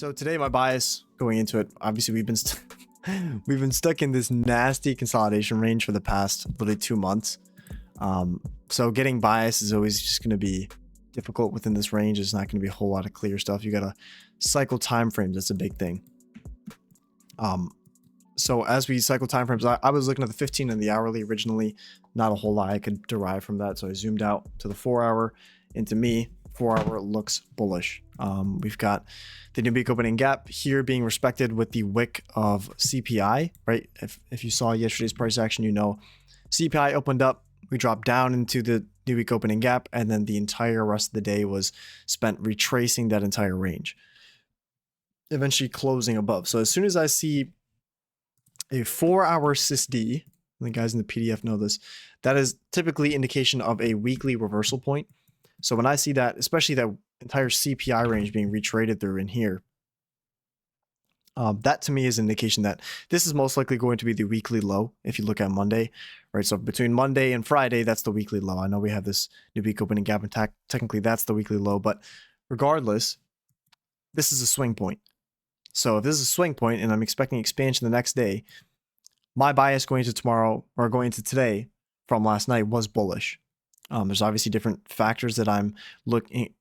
So today my bias going into it, obviously we've been stuck in this nasty consolidation range for the past literally 2 months. So getting bias is always just going to be difficult within this range. There's not going to be a whole lot of clear stuff. You got to cycle time frames. That's a big thing. So as we cycle time frames, I was looking at the 15 and the hourly originally. Not a whole lot I could derive from that. So I zoomed out to the 4 hour. And to me, 4 hour looks bullish. We've got the new week opening gap here being respected with the wick of CPI, right? If you saw yesterday's price action, you know CPI opened up, we dropped down into the new week opening gap, and then the entire rest of the day was spent retracing that entire range, eventually closing above. So as soon as I see a 4 hour SysD, the guys in the PDF know this, that is typically indication of a weekly reversal point. So when I see that, especially that entire CPI range being retraded through in here, that to me is an indication that this is most likely going to be the weekly low if you look at Monday, right? So between Monday and Friday, that's the weekly low. I know we have this new week opening gap, and technically that's the weekly low, but regardless, this is a swing point. So if this is a swing point and I'm expecting expansion the next day, my bias going into tomorrow or going into today from last night was bullish. There's obviously different factors that I'm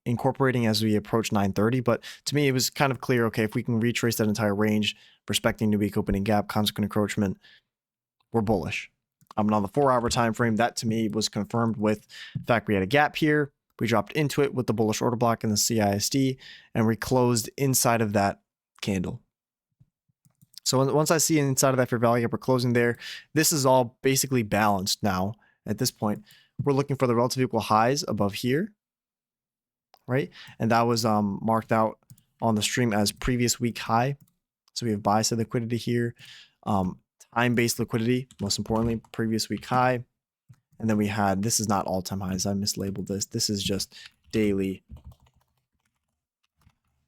incorporating as we approach 9:30, but to me, it was kind of clear, okay, if we can retrace that entire range, respecting new week opening gap, consequent encroachment, we're bullish. And on the 4 hour time frame, that to me was confirmed with the fact we had a gap here. We dropped into it with the bullish order block in the CISD, and we closed inside of that candle. So once I see inside of that fair value gap, we're closing there. This is all basically balanced now at this point. We're looking for the relative equal highs above here, right? And that was marked out on the stream as previous week high. So we have buy side liquidity here, time-based liquidity, most importantly, previous week high. And then we had, this is not all-time highs. I mislabeled this. This is just daily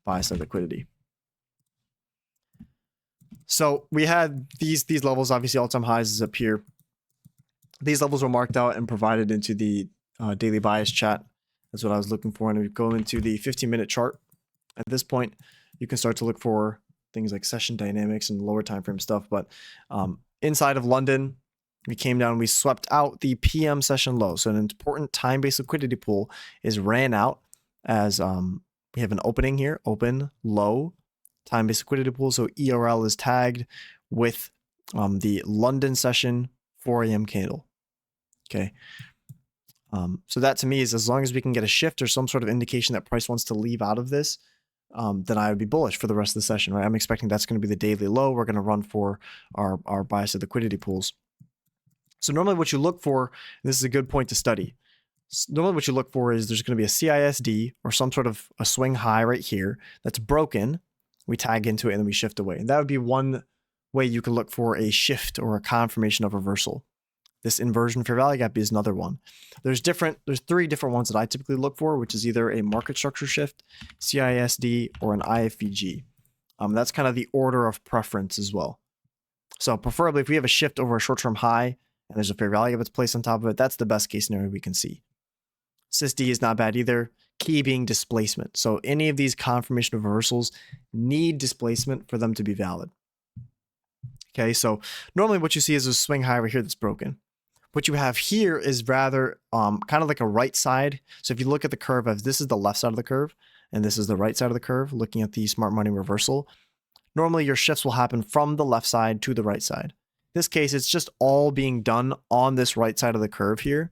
buy side liquidity. So we had these levels, obviously all-time highs is up here. These levels were marked out and provided into the daily bias chat. That's what I was looking for. And we go into the 15-minute chart. At this point, you can start to look for things like session dynamics and lower time frame stuff. But inside of London, we came down, we swept out the PM session low. So an important time-based liquidity pool is ran out as we have an opening here, open, low, time-based liquidity pool. So ERL is tagged with the London session 4 a.m. candle. Okay. So that to me is as long as we can get a shift or some sort of indication that price wants to leave out of this, then I would be bullish for the rest of the session, right? I'm expecting that's going to be the daily low. We're going to run for our bias of liquidity pools. So normally what you look for, this is a good point to study. Normally what you look for is there's going to be a CISD or some sort of a swing high right here that's broken. We tag into it and then we shift away. And that would be one way you can look for a shift or a confirmation of reversal. This inversion fair value gap is another one. There's 3 different ones that I typically look for, which is either a market structure shift, CISD, or an IFVG. That's kind of the order of preference as well. So preferably if we have a shift over a short-term high and there's a fair value gap that's placed on top of it, that's the best case scenario we can see. SysD is not bad either. Key being displacement. So any of these confirmation of reversals need displacement for them to be valid. Okay, so normally what you see is a swing high over here that's broken. What you have here is rather kind of like a right side. So if you look at the curve as this is the left side of the curve and this is the right side of the curve, looking at the smart money reversal, normally your shifts will happen from the left side to the right side. In this case, it's just all being done on this right side of the curve here,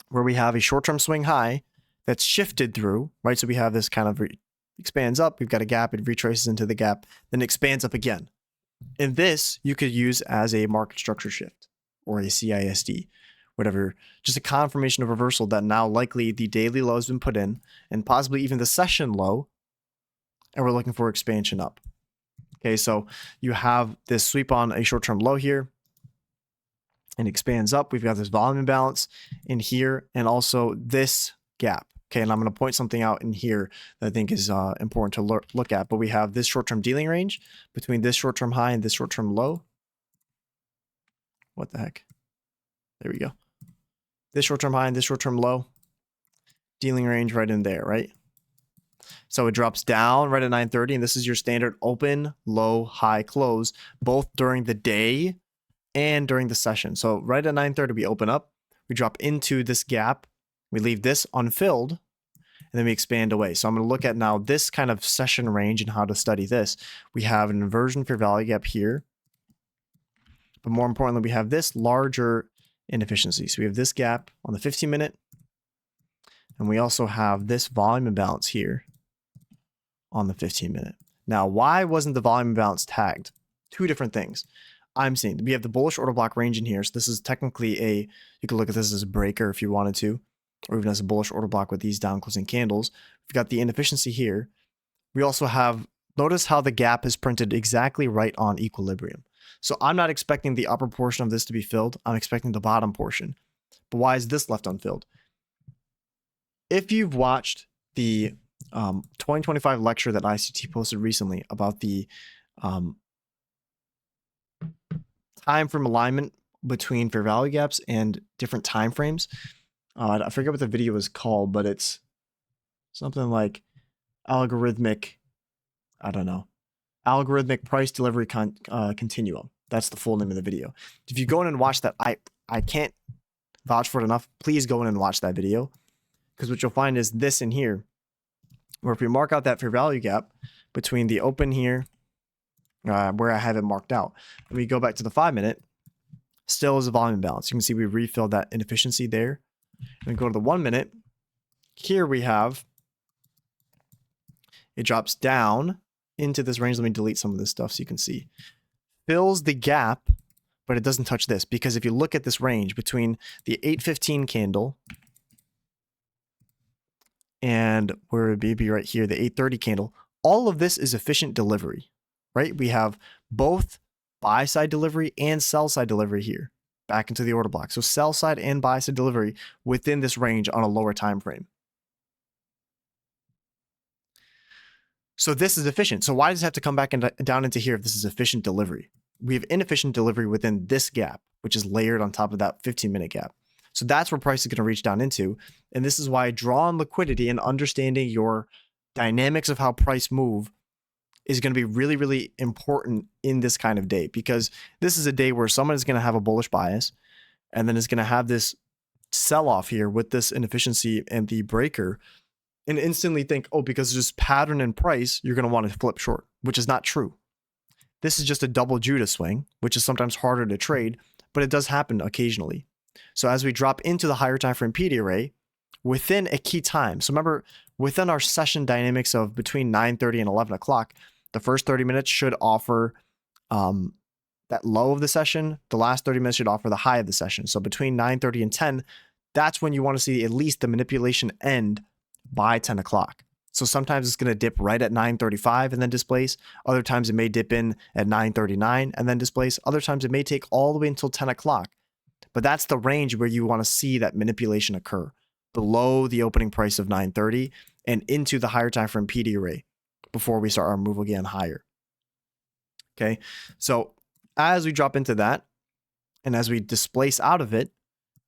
where we have a short-term swing high that's shifted through, right? So we have this kind of expands up, we've got a gap, it retraces into the gap, then expands up again. And this you could use as a market structure shift or a CISD, whatever, just a confirmation of reversal that now likely the daily low has been put in and possibly even the session low, and we're looking for expansion up. Okay, so you have this sweep on a short-term low here and expands up. We've got this volume imbalance in here and also this gap. Okay, and I'm going to point something out in here that I think is important to look at. But we have this short-term dealing range between this short-term high and this short-term low. What the heck? There we go. This short-term high and this short-term low. Dealing range right in there, right? So it drops down right at 9:30, and this is your standard open, low, high, close, both during the day and during the session. So right at 9:30, we open up, we drop into this gap, we leave this unfilled, and then we expand away. So I'm going to look at now this kind of session range and how to study this. We have an inversion fair value gap here, but more importantly, we have this larger inefficiency. So we have this gap on the 15-minute, and we also have this volume imbalance here on the 15-minute. Now, why wasn't the volume imbalance tagged? Two different things. I'm seeing we have the bullish order block range in here. So this is technically you could look at this as a breaker if you wanted to, or even as a bullish order block with these down closing candles. We've got the inefficiency here. We also have, notice how the gap is printed exactly right on equilibrium. So I'm not expecting the upper portion of this to be filled. I'm expecting the bottom portion. But why is this left unfilled? If you've watched the 2025 lecture that ICT posted recently about the time frame alignment between fair value gaps and different time frames, I forget what the video is called, but it's something like algorithmic price delivery continuum. That's the full name of the video. If you go in and watch that, I can't vouch for it enough. Please go in and watch that video, because what you'll find is this in here, where if we mark out that fair value gap between the open here, where I have it marked out, and we go back to the 5-minute, still is a volume imbalance. You can see we refilled that inefficiency there. And we go to the 1-minute. Here we have, it drops down into this range. Let me delete some of this stuff so you can see. Fills the gap, but it doesn't touch this, because if you look at this range between the 8:15 candle and where it would be right here, the 8:30 candle, all of this is efficient delivery, right? We have both buy side delivery and sell side delivery here back into the order block. So sell side and buy side delivery within this range on a lower time frame. So this is efficient. So why does it have to come back and down into here if this is efficient delivery? We have inefficient delivery within this gap, which is layered on top of that 15-minute gap. So that's where price is going to reach down into. And this is why drawing liquidity and understanding your dynamics of how price move is going to be really, really important in this kind of day, because this is a day where someone is going to have a bullish bias, and then is going to have this sell-off here with this inefficiency and the breaker, and instantly think, oh, because there's pattern in price, you're going to want to flip short, which is not true. This is just a double Judah swing, which is sometimes harder to trade, but it does happen occasionally. So as we drop into the higher time frame PD array within a key time, so remember, within our session dynamics of between 9:30 and 11 o'clock, the first 30 minutes should offer that low of the session. The last 30 minutes should offer the high of the session. So between 9:30 and 10, that's when you want to see at least the manipulation end by 10 o'clock. So sometimes it's going to dip right at 9:35 and then displace. Other times it may dip in at 9:39 and then displace. Other times it may take all the way until 10 o'clock. But that's the range where you want to see that manipulation occur, below the opening price of 9:30 and into the higher time frame PD array before we start our move again higher. Okay, so as we drop into that and as we displace out of it,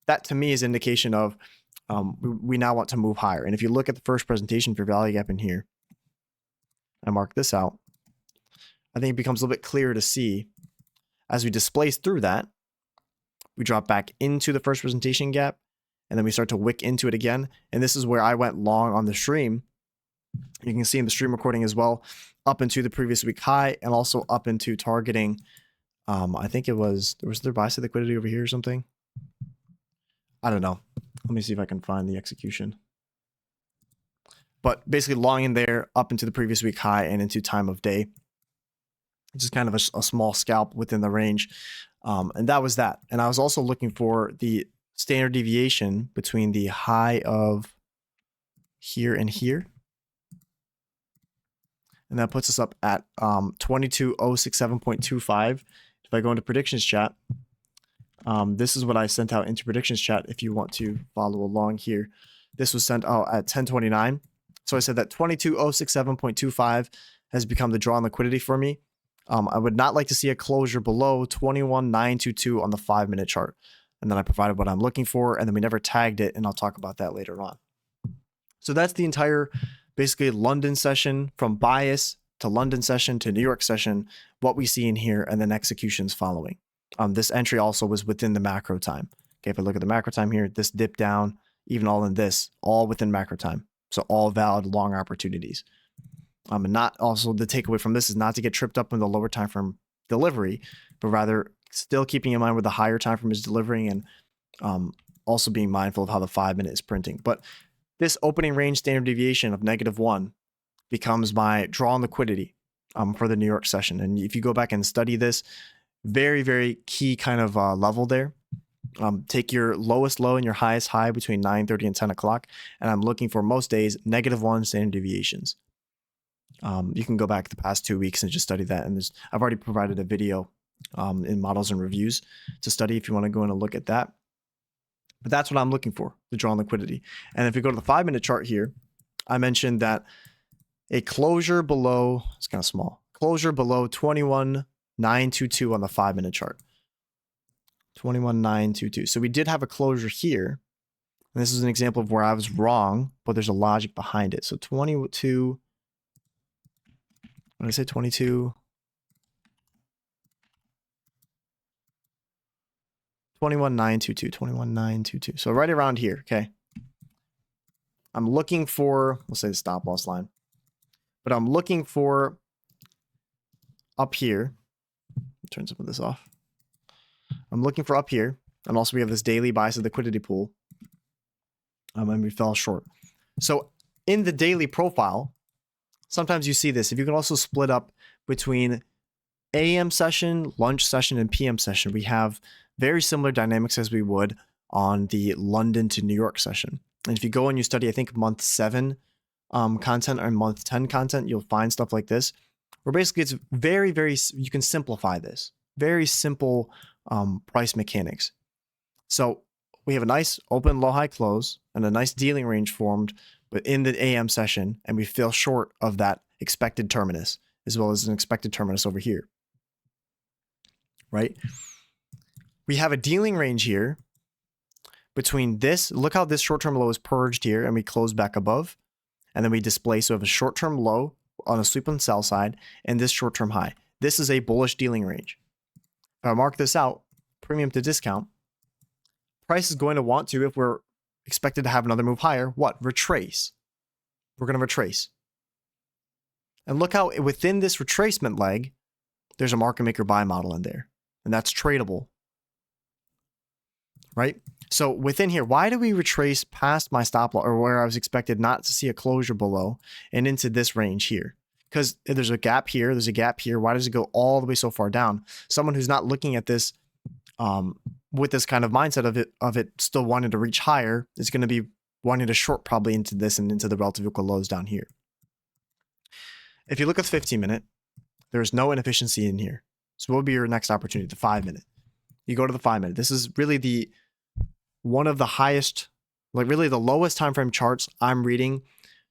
that to me is indication of we now want to move higher. And if you look at the first presentation for value gap in here, I mark this out, I think it becomes a little bit clearer to see as we displace through that, we drop back into the first presentation gap, and then we start to wick into it again. And this is where I went long on the stream. You can see in the stream recording as well, up into the previous week high, and also up into targeting, I think it was there buy side liquidity over here or something? I don't know. Let me see if I can find the execution. But basically long in there, up into the previous week high and into time of day. Just kind of a small scalp within the range. And that was that. And I was also looking for the standard deviation between the high of here and here. And that puts us up at 22067.25. If I go into predictions chat, this is what I sent out into predictions chat if you want to follow along here. This was sent out at 10:29. So I said that 22067.25 has become the draw on liquidity for me. I would not like to see a closure below 21922 on the 5-minute chart. And then I provided what I'm looking for, and then we never tagged it, and I'll talk about that later on. So that's the entire basically London session from bias to London session to New York session, what we see in here, and then executions following. This entry also was within the macro time. Okay, if I look at the macro time here, this dip down, even all in this, all within macro time. So all valid long opportunities. And not also the takeaway from this is not to get tripped up in the lower time frame delivery, but rather still keeping in mind where the higher time frame is delivering, and also being mindful of how the 5 minute is printing. But this opening range standard deviation of -1 becomes my draw on liquidity for the New York session. And if you go back and study this, very, very key kind of level there. Take your lowest low and your highest high between 9:30 and 10 o'clock. And I'm looking for most days -1 standard deviations. You can go back the past 2 weeks and just study that. And I've already provided a video in models and reviews to study if you want to go in and look at that. But that's what I'm looking for, the draw on liquidity. And if we go to the 5 minute chart here, I mentioned that a closure below, it's kind of small, closure below 21,922 on the 5 minute chart. 21,922. So we did have a closure here. And this is an example of where I was wrong, but there's a logic behind it. So 22, what did I say, 22? 21,922, 21,922. So right around here, okay? I'm looking for, we'll say the stop loss line, but I'm looking for up here. Turn some of this off. I'm looking for up here. And also we have this daily bias of liquidity pool. And we fell short. So in the daily profile, sometimes you see this. If you can also split up between AM session, lunch session, and PM session, we have very similar dynamics as we would on the London to New York session. And if you go and you study, I think month 7 content or month 10 content, you'll find stuff like this, where basically it's very, very, you can simplify this. Very simple price mechanics. So we have a nice open low high close and a nice dealing range formed within the AM session, and we fell short of that expected terminus, as well as an expected terminus over here, right? We have a dealing range here between this, look how this short-term low is purged here, and we close back above, and then we display, so we have a short-term low on a sweep on the sell side, and this short-term high. This is a bullish dealing range. If I mark this out, premium to discount, price is going to want to, if we're expected to have another move higher, what? Retrace. We're going to retrace. And look how within this retracement leg, there's a market maker buy model in there, and that's tradable, right? So within here, why do we retrace past my stop loss, or where I was expected not to see a closure below, and into this range here? Because there's a gap here, there's a gap here. Why does it go all the way so far down? Someone who's not looking at this with this kind of mindset of it still wanting to reach higher is going to be wanting to short probably into this and into the relative equal lows down here. If you look at the 15 minute, there's no inefficiency in here. So what would be your next opportunity? The 5 minute. You go to the 5 minute. This is really one of the highest, like really the lowest time frame charts I'm reading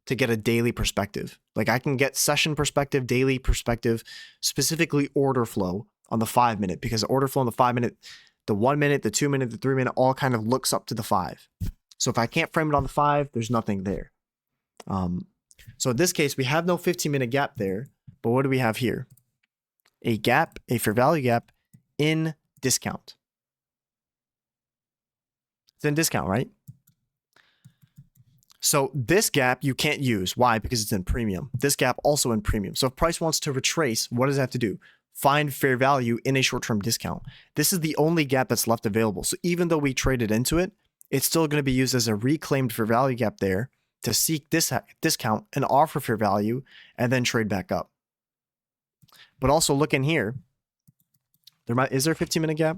to get a daily perspective. Like I can get session perspective, daily perspective, specifically order flow on the 5 minute, because the order flow on the 5 minute, the 1 minute, the 2 minute, the 3 minute, all kind of looks up to the 5. So if I can't frame it on the 5, there's nothing there. So in this case, we have no 15-minute gap there, but what do we have here? A gap, a fair value gap in discount. It's in discount, right? So this gap you can't use. Why? Because it's in premium. This gap also in premium. So if price wants to retrace, what does it have to do? Find fair value in a short-term discount. This is the only gap that's left available. So even though we traded into it, it's still going to be used as a reclaimed fair value gap there to seek this discount and offer fair value and then trade back up. But also look in here. Is there a 15-minute gap?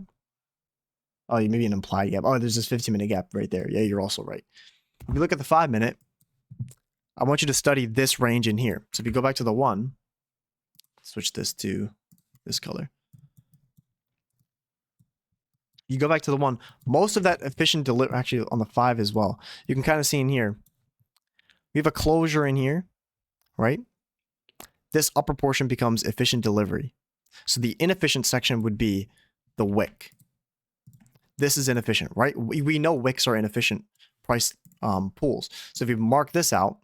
Oh, maybe an implied gap. Oh, there's this 15-minute gap right there. Yeah, you're also right. If you look at the 5 minute, I want you to study this range in here. So if you go back to the 1, switch this to this color. You go back to the 1, most of that efficient delivery, actually on the 5 as well, you can kind of see in here, we have a closure in here, right? This upper portion becomes efficient delivery. So the inefficient section would be the wick. This is inefficient, right? We know wicks are inefficient price pools. So if you mark this out,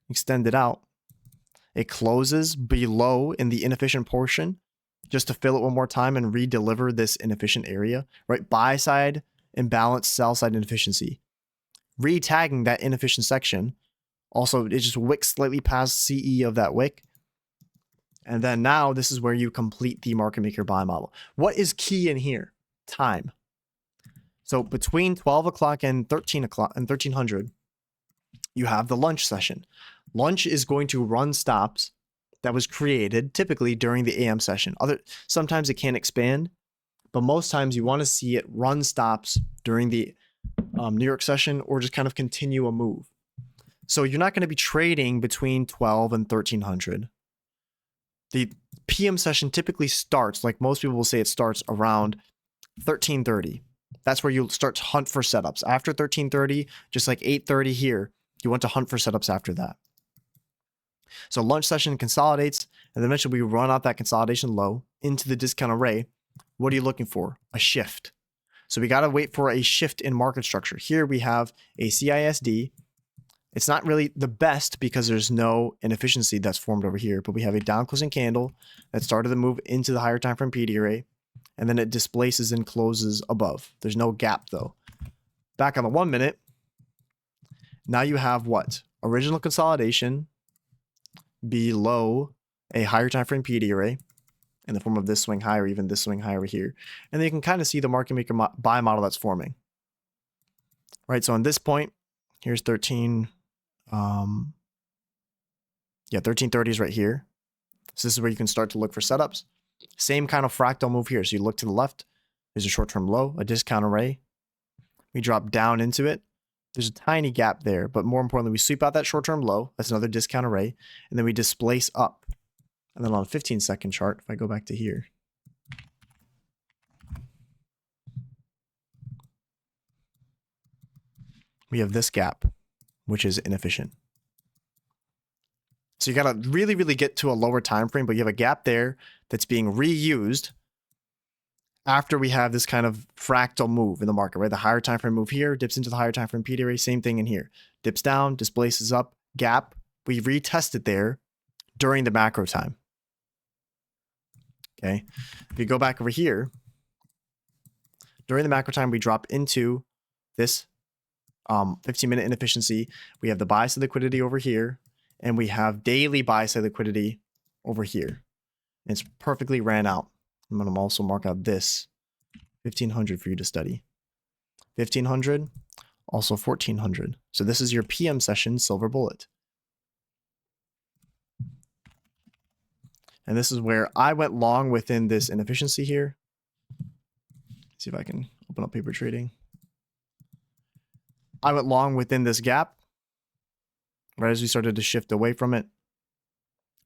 extend it out. It closes below in the inefficient portion just to fill it one more time and re-deliver this inefficient area, right? Buy side imbalance, sell side inefficiency. Re-tagging that inefficient section. Also, it just wicks slightly past CE of that wick. And then now this is where you complete the market maker buy model. What is key in here? Time. So between 12 o'clock and 13 o'clock and 1300, you have the lunch session. Lunch is going to run stops that was created typically during the AM session. Sometimes it can expand, but most times you want to see it run stops during the New York session or just kind of continue a move. So you're not going to be trading between 12 and 1300. The PM session typically starts, like most people will say, it starts around 1330. That's where you'll start to hunt for setups. After 1330, just like 830 here, you want to hunt for setups after that. So lunch session consolidates, and then eventually we run out that consolidation low into the discount array. What are you looking for? A shift. So we got to wait for a shift in market structure. Here we have a CISD. It's not really the best because there's no inefficiency that's formed over here, but we have a down closing candle that started to move into the higher time frame PD array, and then it displaces and closes above. There's no gap though. Back on the 1 minute, now you have what? Original consolidation below a higher time frame PD array in the form of this swing high or even this swing high over here. And then you can kind of see the market maker buy model that's forming. Right, so on this point, here's 1330 is right here. So this is where you can start to look for setups. Same kind of fractal move here. So you look to the left, there's a short-term low, a discount array. We drop down into it. There's a tiny gap there, but more importantly, we sweep out that short-term low. That's another discount array. And then we displace up. And then on a 15-second chart, if I go back to here, we have this gap, which is inefficient. So you got to really, really get to a lower time frame, but you have a gap there that's being reused after we have this kind of fractal move in the market, right? The higher time frame move here, dips into the higher time frame PD array, same thing in here. Dips down, displaces up, gap. We retest it there during the macro time. Okay. If you go back over here, during the macro time, we drop into this 15-minute inefficiency. We have the buy side liquidity over here, and we have daily buy side liquidity over here. And it's perfectly ran out. I'm going to also mark out this 1500 for you to study. 1500, also 1400. So this is your PM session silver bullet. And this is where I went long within this inefficiency here. Let's see if I can open up paper trading. I went long within this gap right as we started to shift away from it.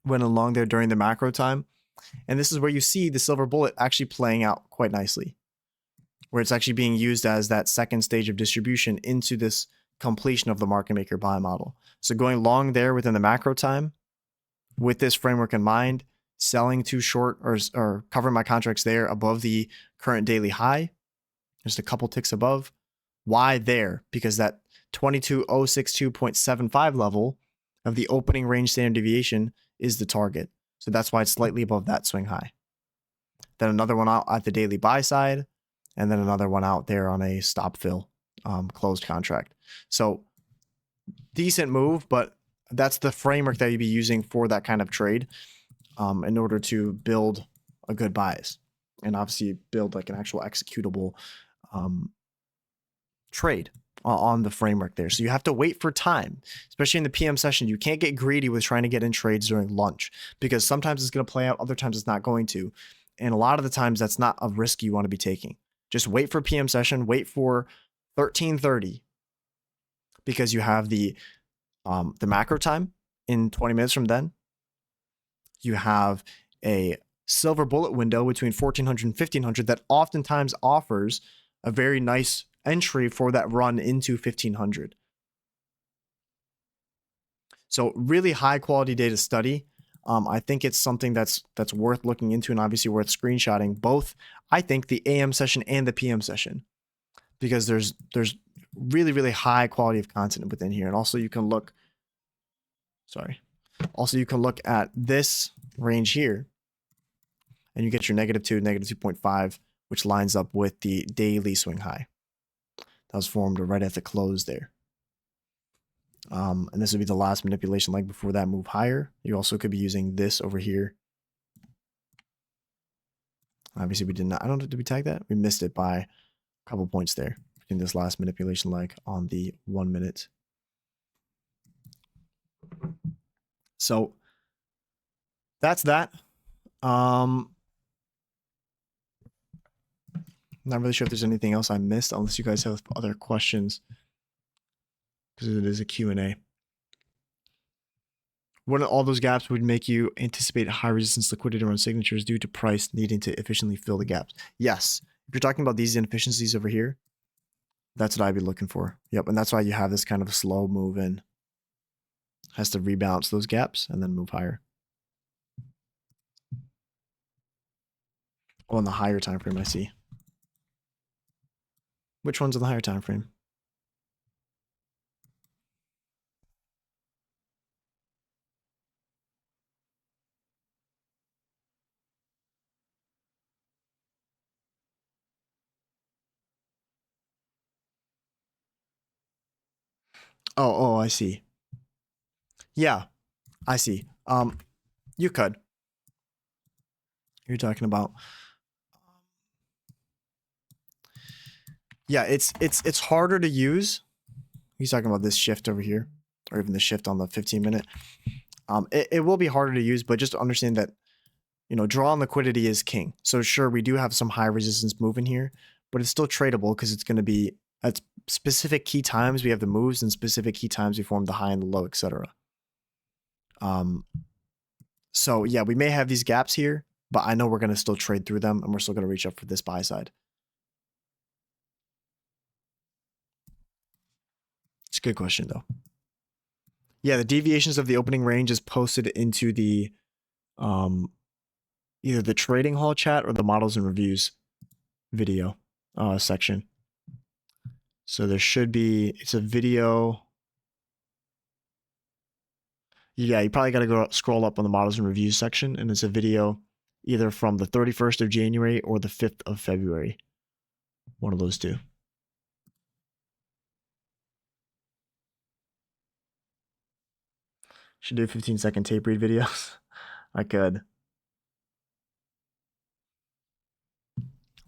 Went along there during the macro time. And this is where you see the silver bullet actually playing out quite nicely, where it's actually being used as that second stage of distribution into this completion of the market maker buy model. So going long there within the macro time with this framework in mind, selling too short or covering my contracts there above the current daily high, just a couple ticks above. Why there? Because that 22062.75 level of the opening range standard deviation is the target. So that's why it's slightly above that swing high. Then another one out at the daily buy side, and then another one out there on a stop fill closed contract. So decent move, but that's the framework that you'd be using for that kind of trade in order to build a good bias and obviously build like an actual executable trade on the framework there. So you have to wait for time, especially in the PM session. You can't get greedy with trying to get in trades during lunch because sometimes it's going to play out, other times it's not going to. And a lot of the times that's not a risk you want to be taking. Just wait for PM session, wait for 1330 because you have the macro time in 20 minutes from then. You have a silver bullet window between 1400 and 1500 that oftentimes offers a very nice entry for that run into 1500. So really high quality data study. I think it's something that's worth looking into and obviously worth screenshotting both, I think, the AM session and the PM session, because there's really, really high quality of content within here. And also you can look Sorry. Also, you can look at this range here, and you get your -2, -2.5, which lines up with the daily swing high. That was formed right at the close there. And this would be the last manipulation leg before that move higher. You also could be using this over here. Obviously, we did not. I don't know, did we tag that? We missed it by a couple points there in this last manipulation leg on the 1 minute. So that's that. Not really sure if there's anything else I missed, unless you guys have other questions, because it is a Q&A. One of all those gaps would make you anticipate high resistance liquidity around signatures due to price needing to efficiently fill the gaps. Yes. If you're talking about these inefficiencies over here, that's what I'd be looking for. Yep. And that's why you have this kind of slow move in. Has to rebalance those gaps and then move higher. Oh, on the higher time frame, I see. Which one's on the higher time frame? Oh, I see. Yeah, I see. You could. You're talking about. Yeah, it's harder to use. He's talking about this shift over here, or even the shift on the 15-minute. It will be harder to use, but just understand that, draw on liquidity is king. So sure, we do have some high resistance movement here, but it's still tradable because it's going to be at specific key times we have the moves, and specific key times we form the high and the low, etc. So yeah, we may have these gaps here, but I know we're going to still trade through them, and we're still going to reach up for this buy side. It's a good question though. Yeah, the deviations of the opening range is posted into the either the trading hall chat or the models and reviews video section. So there should be, it's a video. Yeah, you probably got to go scroll up on the models and reviews section, and it's a video either from the 31st of January or the 5th of February. One of those two. Should do 15-second tape read videos. I could.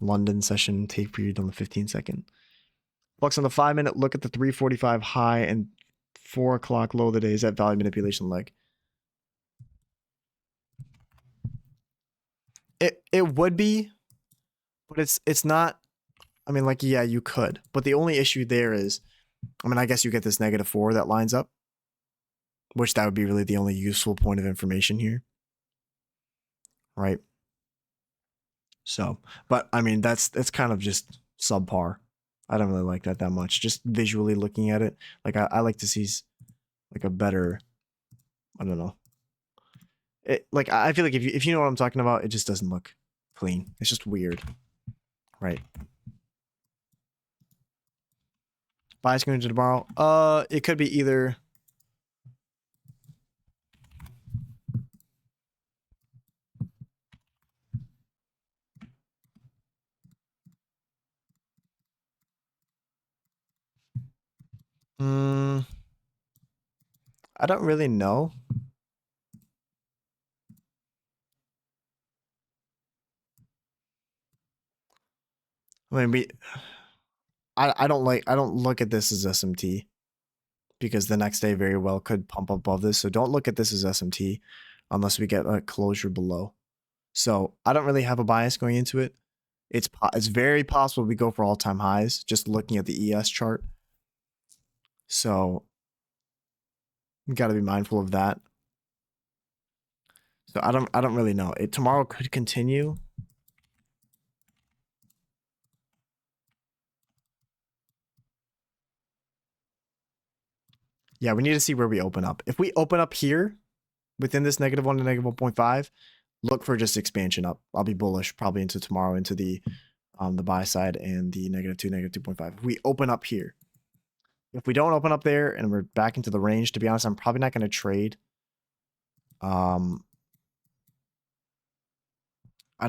London session tape read on the 15-second. Flux on the 5-minute, look at the 345 high and 4 o'clock low of the day. Is that value manipulation leg? It would be, but it's not. I mean, like, yeah, you could, but the only issue there is, I mean, I guess you get this -4 that lines up, which that would be really the only useful point of information here, right? So, but I mean, that's kind of just subpar. I don't really like that much. Just visually looking at it, like I like to see like a better, I don't know. Like I feel like if you know what I'm talking about, it just doesn't look clean. It's just weird, right? Bias going to tomorrow. It could be either. I don't really know. I mean, I don't look at this as SMT, because the next day very well could pump above this. So don't look at this as SMT unless we get a closure below. So I don't really have a bias going into it. It's very possible we go for all-time highs just looking at the ES chart. So you got to be mindful of that. So I don't really know. Tomorrow could continue. Yeah, we need to see where we open up. If we open up here within this -1 to -1.5, look for just expansion up. I'll be bullish probably into tomorrow, into the buy side and the -2, -2.5. If we open up here, if we don't open up there and we're back into the range, to be honest, I'm probably not going to trade I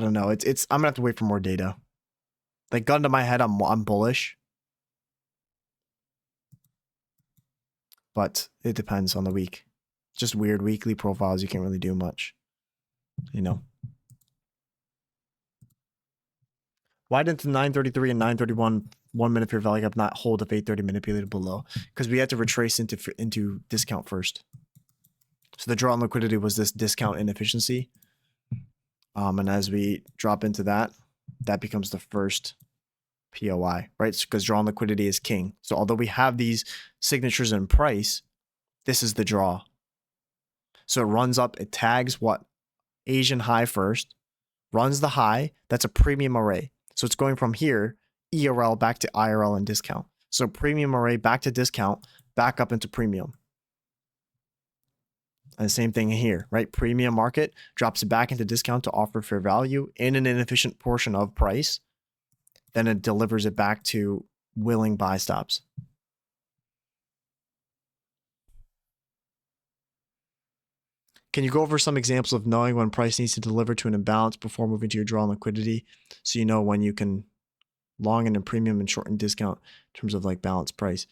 don't know. It's I'm gonna have to wait for more data. Like, gun to my head, I'm bullish, but it depends on the week. Just weird weekly profiles. You can't really do much, you know. Why didn't the 933 and 931 1 minute fair value gap not hold if 830 manipulated below? Because we had to retrace into discount first. So the draw on liquidity was this discount inefficiency. And as we drop into that, that becomes the first POI, right? Because draw on liquidity is king. So although we have these signatures in price, this is the draw. So it runs up, it tags what? Asian high first, runs the high. That's a premium array. So it's going from here, ERL back to IRL and discount. So premium array back to discount, back up into premium. And the same thing here, right? Premium market drops it back into discount to offer fair value in an inefficient portion of price. Then it delivers it back to willing buy stops. Can you go over some examples of knowing when price needs to deliver to an imbalance before moving to your draw on liquidity, so you know when you can long in a premium and short in discount in terms of like balance price?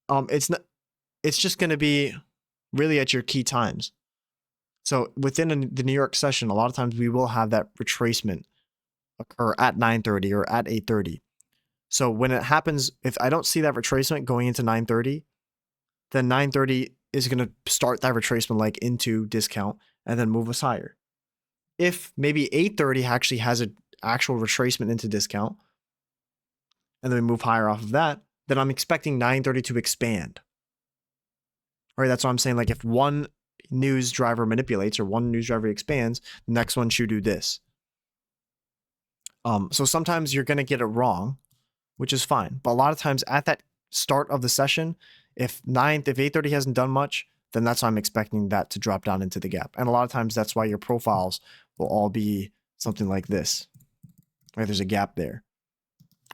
It's just going to be really at your key times. So within the New York session, a lot of times we will have that retracement occur at 9:30 or at 8:30. So when it happens, if I don't see that retracement going into 9:30, then 9:30 is going to start that retracement like into discount and then move us higher. If maybe 8:30 actually has an actual retracement into discount and then we move higher off of that, then I'm expecting 9:30 to expand. All right, that's what I'm saying. Like if one news driver manipulates or one news driver expands, the next one should do this. So sometimes you're going to get it wrong, which is fine. But a lot of times at that start of the session, if 8:30 hasn't done much, then that's why I'm expecting that to drop down into the gap. And a lot of times that's why your profiles will all be something like this, right? There's a gap there.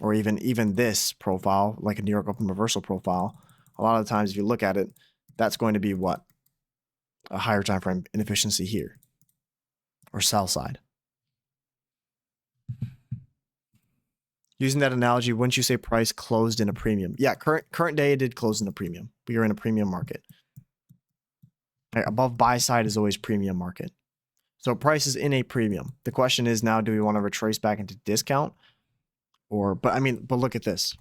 Or even this profile, like a New York Open reversal profile, a lot of the times if you look at it, that's going to be what? A higher time frame inefficiency here, or sell side. Using that analogy, wouldn't you say price closed in a premium? Yeah, current day it did close in a premium. We are in a premium market. Right, above buy side is always premium market. So price is in a premium. The question is now, do we want to retrace back into discount? But look at this.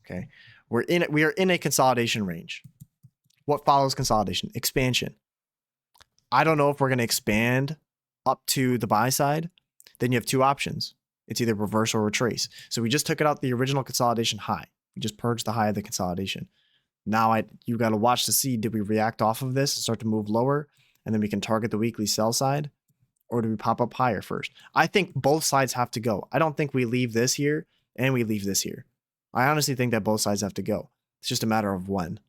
Okay. We are in a consolidation range. What follows consolidation? Expansion. I don't know if we're going to expand up to the buy side. Then you have two options. It's either reverse or retrace. So we just took it out the original consolidation high. We just purged the high of the consolidation. Now you got to watch to see, did we react off of this and start to move lower? And then we can target the weekly sell side? Or do we pop up higher first? I think both sides have to go. I don't think we leave this here and we leave this here. I honestly think that both sides have to go. It's just a matter of when.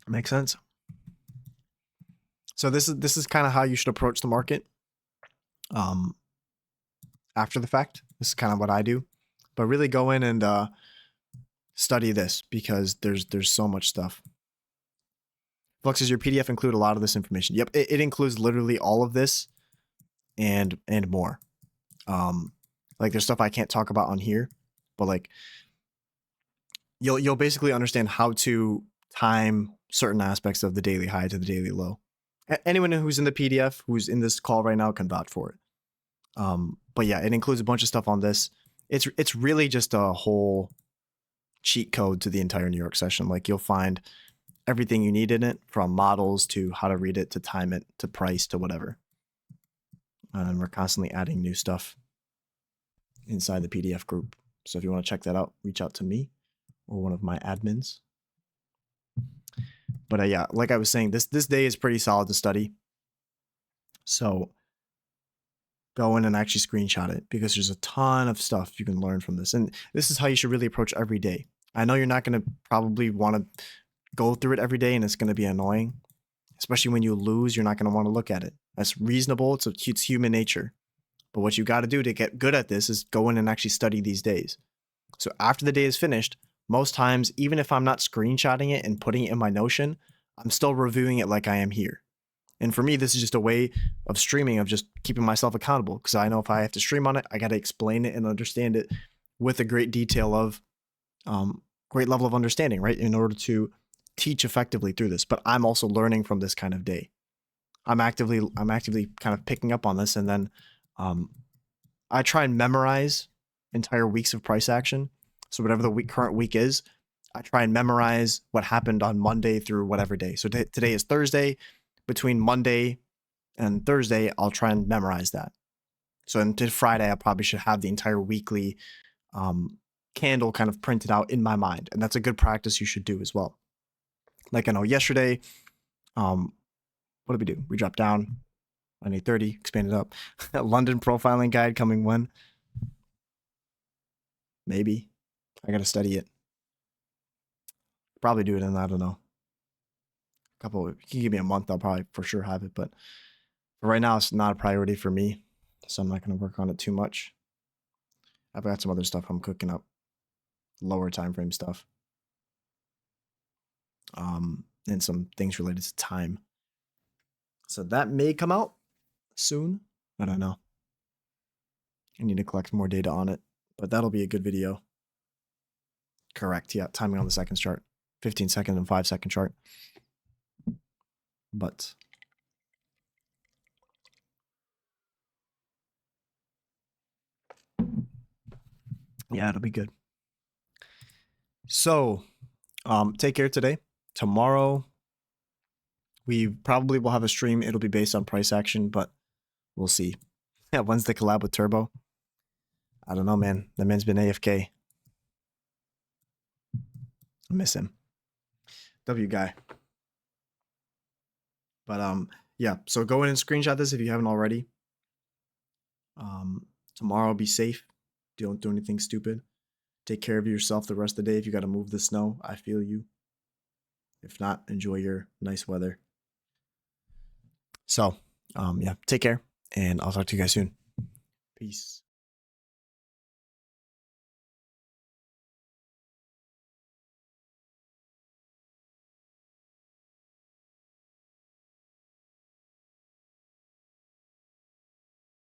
Makes sense. So this is kind of how you should approach the market. After the fact, this is kind of what I do, but really go in and study this because there's so much stuff. Flux, does your PDF include a lot of this information? Yep, it includes literally all of this and more. Like there's stuff I can't talk about on here, but like you'll basically understand how to time certain aspects of the daily high to the daily low. Anyone who's in the PDF, who's in this call right now, can vouch for it. But yeah, it includes a bunch of stuff on this. It's really just a whole cheat code to the entire New York session. Like you'll find everything you need in it, from models to how to read it to time it to price to whatever. And we're constantly adding new stuff inside the PDF group. So if you want to check that out, reach out to me or one of my admins. But yeah, like I was saying, this day is pretty solid to study. So go in and actually screenshot it because there's a ton of stuff you can learn from this. And this is how you should really approach every day. I know you're not going to probably want to go through it every day and it's going to be annoying, especially when you lose. You're not going to want to look at it. That's reasonable. It's human nature. But what you got to do to get good at this is go in and actually study these days. So after the day is finished, most times, even if I'm not screenshotting it and putting it in my Notion, I'm still reviewing it like I am here. And for me, this is just a way of streaming, of just keeping myself accountable, because I know if I have to stream on it, I got to explain it and understand it with a great detail of great level of understanding, right? In order to teach effectively through this. But I'm also learning from this kind of day. I'm actively kind of picking up on this, and then I try and memorize entire weeks of price action. So whatever the current week is, I try and memorize what happened on Monday through whatever day. So today is Thursday. Between Monday and Thursday, I'll try and memorize that. So until Friday, I probably should have the entire weekly candle kind of printed out in my mind. And that's a good practice you should do as well. Like I know yesterday, what did we do? We dropped down on 8:30, expanded up. London profiling guide coming when? Maybe. I got to study it. Probably do it in, I don't know, you can give me a month, I'll probably for sure have it. But for right now, it's not a priority for me. So I'm not going to work on it too much. I've got some other stuff I'm cooking up, lower time frame stuff. And some things related to time. So that may come out soon. I don't know. I need to collect more data on it, but that'll be a good video. Correct. Yeah. Timing on the seconds chart, 15-second and 5-second chart. But yeah, it'll be good. So take care today. Tomorrow, we probably will have a stream. It'll be based on price action, but we'll see. Yeah, when's the collab with Turbo? I don't know, man. The man's been AFK. I miss him. W guy. But yeah, so go in and screenshot this if you haven't already. Tomorrow, be safe. Don't do anything stupid. Take care of yourself the rest of the day. If you got to move the snow, I feel you. If not, enjoy your nice weather. So, yeah, take care, and I'll talk to you guys soon. Peace.